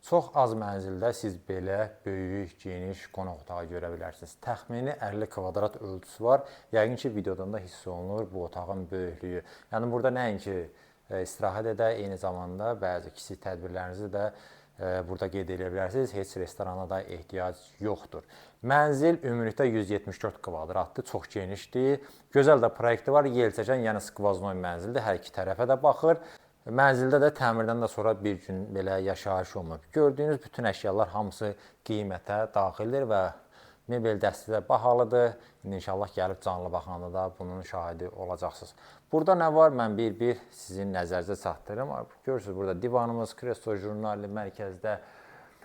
Çox az mənzildə siz belə böyük, geniş qonaq otağı görə bilərsiniz. Təxmini 50 kvadrat ölçüsü var. Yəqin ki, videodan da hiss olunur bu otağın böyüklüyü. Yəni burada nəinki istirahət edə, eyni zamanda bəzi kiçik tədbirlərinizi də burada qeyd edə bilərsiniz. Heç restorana da ehtiyac yoxdur. Mənzil ümumilikdə 174 kvadratdır, çox genişdir. Gözəl də proyekti var. Yelçəkən, yəni skvoznoy mənzildir. Hər iki tərəfə də baxır. Mənzildə də təmirdən də sonra bir gün belə yaşayış olunub. Gördüyünüz bütün əşyalar hamısı qiymətə daxildir və mebel dəsti də bahalıdır. İndi inşallah gəlib canlı baxanda da bunun şahidi olacaqsınız. Burada nə var? Mən bir-bir sizin nəzərinizə çatdırırım. Görürsünüz, burada divanımız, kreslo jurnali mərkəzdə.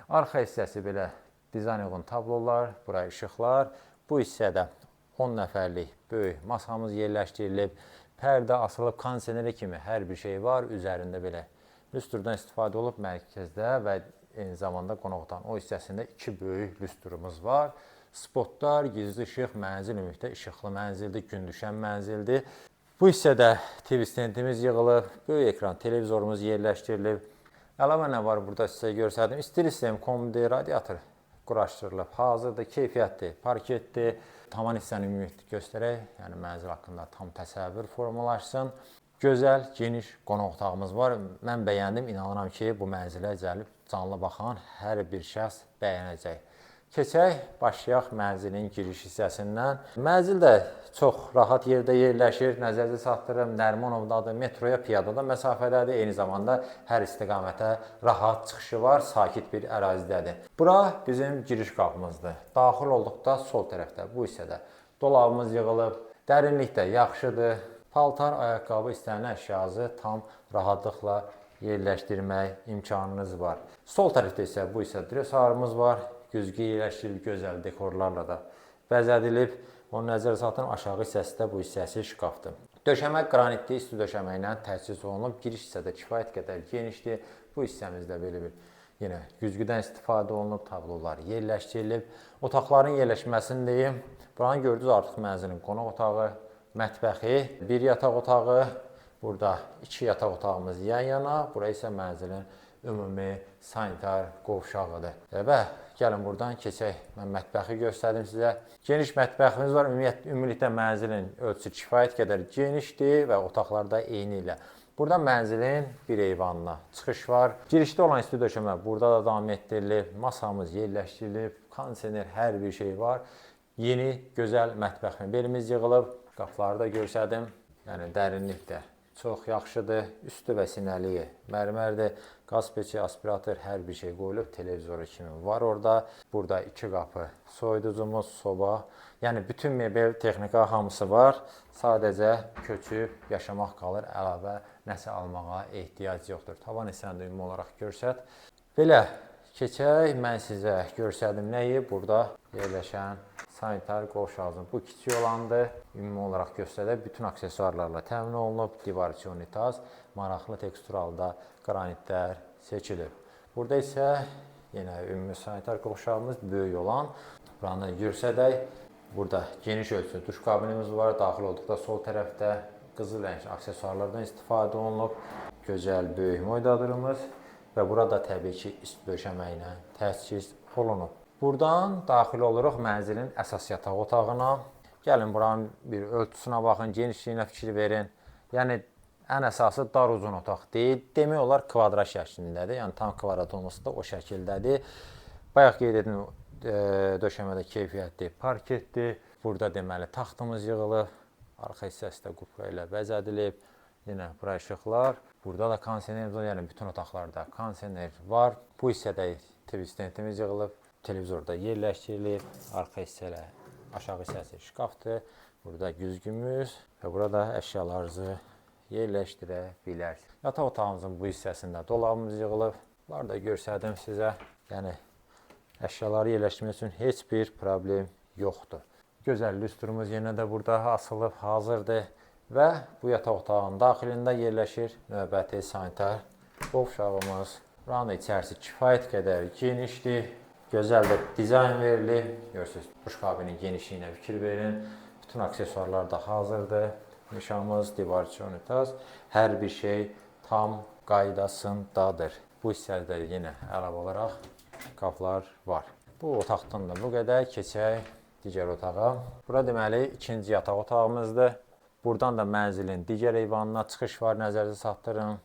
Arxa hissəsi belə dizayn uyğun tablolar, buraya işıqlar. Bu hissədə 10 nəfərlik böyük masamız yerləşdirilib. Pərdə asılıb, kondisioneri kimi hər bir şey var. Üzərində belə lüstrdən istifadə olub mərkəzdə və eyni zamanda qonaq otağının o hissəsində 2 böyük lüstrumuz var. Spotlar, gizli işıq, mənzil ümumilikdə işıqlı mənzildir, gün düşən mənzildir. Bu hissədə TV stendimiz yığılıb, böyük ekran televizorumuz yerləşdirilib. Əlavə nə var burada sizə göstərdim. İstil sistem, kombi, radiator quraşdırılıb. Hazırda keyfiyyətli, parketli. Tavan hissəni ümumi göstərək, yəni mənzil haqqında tam təsəvvür formalaşsın. Gözəl, geniş qonaq otağımız var. Mən bəyəndim, inanıram ki, bu mənzilə gəlib canlı baxan hər bir şəxs bəyənəcək. Keçək, başlayaq mənzilin giriş hissəsindən. Mənzil də çox rahat yerdə yerləşir. Nəzərinizə çatdırırım, Nərimanovdadır, metroya piyadada məsafədədir. Eyni zamanda hər istiqamətə rahat çıxışı var, sakit bir ərazidədir. Bura bizim giriş qapımızdır. Daxil olduqda sol tərəfdə, bu hissədə dolabımız yığılıb. Dərinlik də yaxşıdır. Paltar, ayaqqabı, istənilən əşyanızı tam rahatlıqla yerləşdirmək imkanınız var. Sol tərəfdə isə bu hissədə dresarımız var. Güzgü yerləşdirilib, gözəl dekorlarla da bəzədilib. Onun nəzərə çatdırın, aşağı hissəsi də bu hissəsi şkafdır. Döşəmə qranitli isti döşəmə ilə təchiz olunub. Giriş hissədə kifayət qədər genişdir. Bu hissəmizdə belə bir yenə güzgüdən istifadə olunub, tablolar yerləşdirilib. Otaqların yerləşməsini deyim. Buranı gördünüz, artıq mənzilin qonaq otağı, mətbəxi, bir yataq otağı. Burada 2 yataq otağımız yan-yana. Bura isə mənzilin ümumi sanitar qovşağıdır. Və gəlin buradan keçək. Mən mətbəxi göstərdim sizə. Geniş mətbəximiz var. Ümumilikdə mənzilin ölçüsü kifayət qədər genişdir və otaqlarda eyni ilə. Burada mənzilin bir eyvanına çıxış var. Girişdə olan isti döşəmə burada da davam etdirilib. Masamız yerləşdirilib. Kondisioner, hər bir şey var. Yeni, gözəl mətbəx mebelimiz yığılıb. Qapıları da göstərdim. Yəni dərinlikdə çox yaxşıdır. Üstü və sinəliyi mərmərdir. Qaz peçi, aspirator, hər bir şey qoyulub. Televizoru kimi var orada. Burada 2 qapı soyuducumuz, soba. Yəni bütün mebel, texnika hamısı var. Sadəcə köçüb yaşamaq qalır. Əlavə nəsə almağa ehtiyac yoxdur. Tavan hissəni də ümumi olaraq görsət. Belə keçək. Mən sizə göstərdim nəyi? Burada yerləşən sanitar qovşağımız. Bu kiçik olandır. Ümumi olaraq göstərək. Bütün aksesuarlarla təmin olunub. Divar içi unitaz, maraqlı teksturalda qranitlər seçilib. Burada isə yenə ümumi sanitar qovşağımız böyük olan. Buranı göstərək. Burada geniş ölçülü duş kabinimiz var. Daxil olduqda sol tərəfdə qızıl rəng aksesuarlardan istifadə olunub. Gözəl böyük moydadırımız və burada təbii ki isti döşəmə ilə təchiz olunub. Buradan daxil oluruq mənzilin əsas yataq otağına. Gəlin buranın bir ölçüsünə baxın, genişliyinə fikir verin. Yəni ən əsası dar uzun otaq deyil. Demək olar kvadrat şəklindədir. Yəni tam kvadrat olması da o şəkildədir. Bayaq qeyd edim, döşəmədə keyfiyyətli parketdir. Burada deməli taxtımız yığılıb. Arxa hissəsi də qupra ilə bəzədilib. Yenə bura işıqlar. Burada da kondisionerimiz var. Yəni bütün otaqlarda kondisioner var. Bu hissədə TV stendimiz yığılıb. Televizorda yerləşdirilib. Arxa hissələ aşağı hissəsi şkafdır. Burada güzgümüz və burada əşyalarınızı yerləşdirə bilərsiniz. Yataq otağımızın bu hissəsində dolabımız yığılıb. Bunları da göstərdim sizə. Yəni əşyaları yerləşdirmək üçün heç bir problem yoxdur. Gözəl lüstrumuz yenə də burada asılıb hazırdır və bu yataq otağının daxilində yerləşir növbəti sanitar qovşağımız. Buranın içərisi kifayət qədər genişdir. Gözəl də dizayn verilib. Görürsünüz, duş kabinin genişliyinə fikir verin. Bütün aksesuarlar da hazırdır. Nişamız, divar içi unitaz. Hər bir şey tam qaydasındadır. Bu hissədə yenə əlavə olaraq qapılar var. Bu otaqdan da bu qədər. Keçək digər otağa. Bura deməli ikinci yataq otağımızdır. Buradan da mənzilin digər eyvanına çıxış var, nəzərdə çatdırın.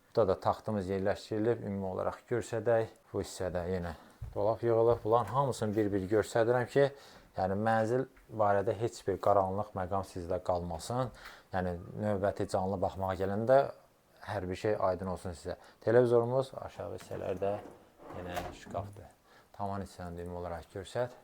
Burada da taxtımız yerləşdirilib, ümumi olaraq görsədək. Bu hissədə yenə dolab yığılıb. Bunların hamısını bir-bir göstərirəm ki, yəni mənzil barədə heç bir qaranlıq məqam sizdə qalmasın. Yəni növbəti canlı baxmağa gələndə hər bir şey aydın olsun sizə. Televizorumuz aşağı hissələrdə yenə şkafdır. Tavan hissəni ümumi olaraq görsət.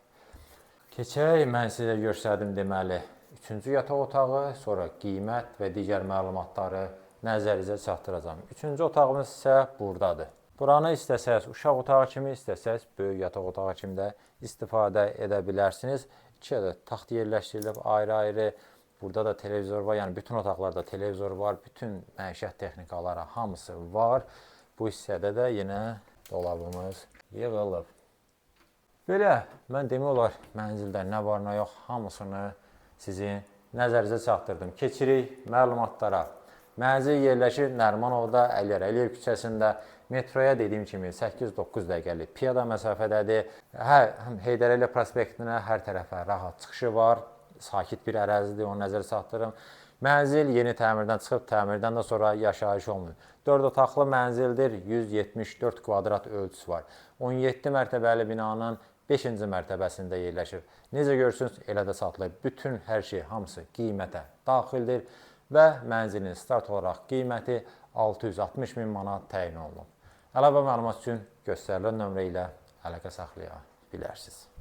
Keçək, mən sizə göstərdim deməli 3-cü yataq otağı, sonra qiymət və digər məlumatları nəzərinizə çatdıracağam. 3-cü otağımız isə buradadır. Buranı istəsəz uşaq otağı kimi, istəsəz böyük yataq otağı kimi də istifadə edə bilərsiniz. 2 ədəd taxt yerləşdirilib ayrı-ayrı. Burada da televizor var, yəni bütün otaqlarda televizor var, bütün məişət texnikaları hamısı var. Bu hissədə də yenə dolabımız yığılıb. Belə, mən demək olar mənzildə nə var, nə yox, hamısını sizin nəzərinizə çatdırdım. Keçirik məlumatlara. Mənzil yerləşir Nərimanovda, Əliyev küçəsində. Metroya dediyim kimi 8-9 dəqiqəlik piyada məsafədədir. Heydər Əliyev prospektinə hər tərəfə rahat çıxışı var. Sakit bir ərazidir, onu nəzərə çatdırım. Mənzil yeni təmirdən çıxıb, təmirdən də sonra yaşayış olmuyor. 4 otaqlı mənzildir, 174 kvadrat ölçüsü var. 17 mərtəbəli binanın 5-ci mərtəbəsində yerləşir. Necə görürsünüz, elə də satılıb. Bütün hər şey, hamısı qiymətə daxildir və mənzilin start olaraq qiyməti 660 min manat təyin olunub. Əlavə məlumat üçün göstərilən nömrə ilə əlaqə saxlaya bilərsiniz.